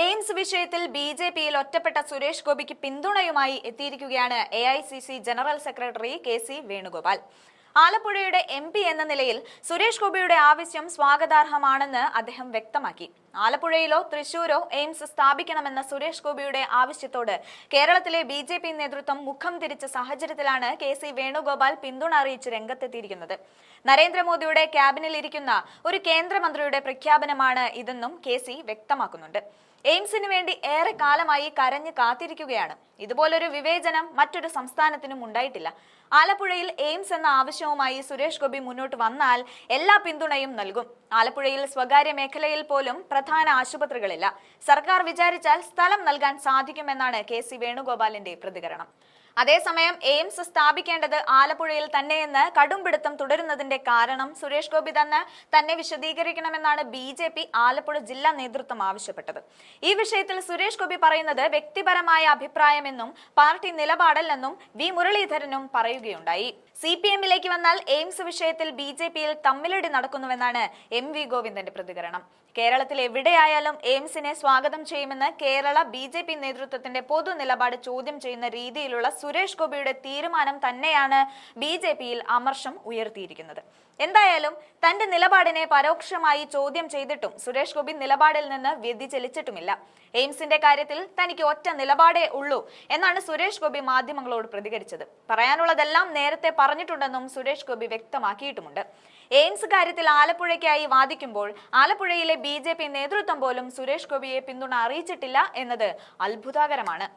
AIIMS വിഷയത്തിൽ ബി.ജെ.പിയിൽ ഒറ്റപ്പെട്ട സുരേഷ് ഗോപിക്ക് പിന്തുണയുമായി എത്തിയിരിക്കുകയാണ് AICC general secretary KC. Venugopal. ആലപ്പുഴയുടെ എം.പി എന്ന നിലയിൽ സുരേഷ് ഗോപിയുടെ ആവശ്യം സ്വാഗതാർഹമാണെന്ന് അദ്ദേഹം വ്യക്തമാക്കി. ആലപ്പുഴയിലോ തൃശൂരോ എയിംസ് സ്ഥാപിക്കണമെന്ന സുരേഷ് ഗോപിയുടെ ആവശ്യത്തോട് കേരളത്തിലെ ബി.ജെ.പി നേതൃത്വം മുഖം തിരിച്ച സാഹചര്യത്തിലാണ് കെ.സി. വേണുഗോപാൽ പിന്തുണ അറിയിച്ച് രംഗത്തെത്തിയിരിക്കുന്നത്. നരേന്ദ്രമോദിയുടെ ക്യാബിനിൽ ഇരിക്കുന്ന ഒരു കേന്ദ്രമന്ത്രിയുടെ പ്രഖ്യാപനമാണ് ഇതെന്നും കെ.സി. വ്യക്തമാക്കുന്നുണ്ട്. എയിംസിന് വേണ്ടി ഏറെ കാലമായി കരഞ്ഞു കാത്തിരിക്കുകയാണ്. ഇതുപോലൊരു വിവേചനം മറ്റൊരു സംസ്ഥാനത്തിനും ഉണ്ടായിട്ടില്ല. ആലപ്പുഴയിൽ എയിംസ് എന്ന ആവശ്യവുമായി സുരേഷ് ഗോപി മുന്നോട്ട് വന്നാൽ എല്ലാ പിന്തുണയും നൽകും. ആലപ്പുഴയിൽ സ്വകാര്യ മേഖലയിൽ പോലും പ്രധാന ആശുപത്രികളില്ല. സർക്കാർ വിചാരിച്ചാൽ സ്ഥലം നൽകാൻ സാധിക്കുമെന്നാണ് കെ.സി. വേണുഗോപാലിന്റെ പ്രതികരണം. അതേസമയം എയിംസ് സ്ഥാപിക്കേണ്ടത് ആലപ്പുഴയിൽ തന്നെയെന്ന് കടുംപിടുത്തം തുടരുന്നതിന്റെ കാരണം സുരേഷ് ഗോപി തന്നെ വിശദീകരിക്കണമെന്നാണ് ബി.ജെ.പി ആലപ്പുഴ ജില്ലാ നേതൃത്വം ആവശ്യപ്പെട്ടത്. ഈ വിഷയത്തിൽ സുരേഷ് ഗോപി പറയുന്നത് വ്യക്തിപരമായ അഭിപ്രായമെന്നും പാർട്ടി നിലപാടല്ലെന്നും വി മുരളീധരനും പറയുകയുണ്ടായി. CPM-ലേക്ക് വന്നാൽ എയിംസ് വിഷയത്തിൽ ബി.ജെ.പിയിൽ തമ്മിലടി നടക്കുന്നുവെന്നാണ് M.V. ഗോവിന്ദന്റെ പ്രതികരണം. കേരളത്തിൽ എവിടെയായാലും എയിംസിനെ സ്വാഗതം ചെയ്യുമെന്ന് കേരള ബി.ജെ.പി നേതൃത്വത്തിന്റെ പൊതു നിലപാട് ചോദ്യം ചെയ്യുന്ന രീതിയിലുള്ള സുരേഷ് ഗോപിയുടെ തീരുമാനം തന്നെയാണ് ബി.ജെ.പിയിൽ അമർഷം ഉയർത്തിയിരിക്കുന്നത്. എന്തായാലും തന്റെ നിലപാടിനെ പരോക്ഷമായി ചോദ്യം ചെയ്തിട്ടും സുരേഷ് ഗോപി നിലപാടിൽ നിന്ന് വ്യതിചലിച്ചിട്ടുമില്ല. എയിംസിന്റെ കാര്യത്തിൽ തനിക്ക് ഒറ്റ നിലപാടേ ഉള്ളൂ എന്നാണ് സുരേഷ് ഗോപി മാധ്യമങ്ങളോട് പ്രതികരിച്ചത്. പറയാനുള്ളതെല്ലാം നേരത്തെ പറഞ്ഞിട്ടുണ്ടെന്നും സുരേഷ് ഗോപി വ്യക്തമാക്കിയിട്ടുമുണ്ട്. എയിംസ് കാര്യത്തിൽ ആലപ്പുഴയ്ക്കായി വാദിക്കുമ്പോൾ ആലപ്പുഴയിലെ ബി.ജെ.പി നേതൃത്വം പോലും സുരേഷ് ഗോപിയെ പിന്തുണ അറിയിച്ചിട്ടില്ല എന്നത് അത്ഭുതകരമാണ്.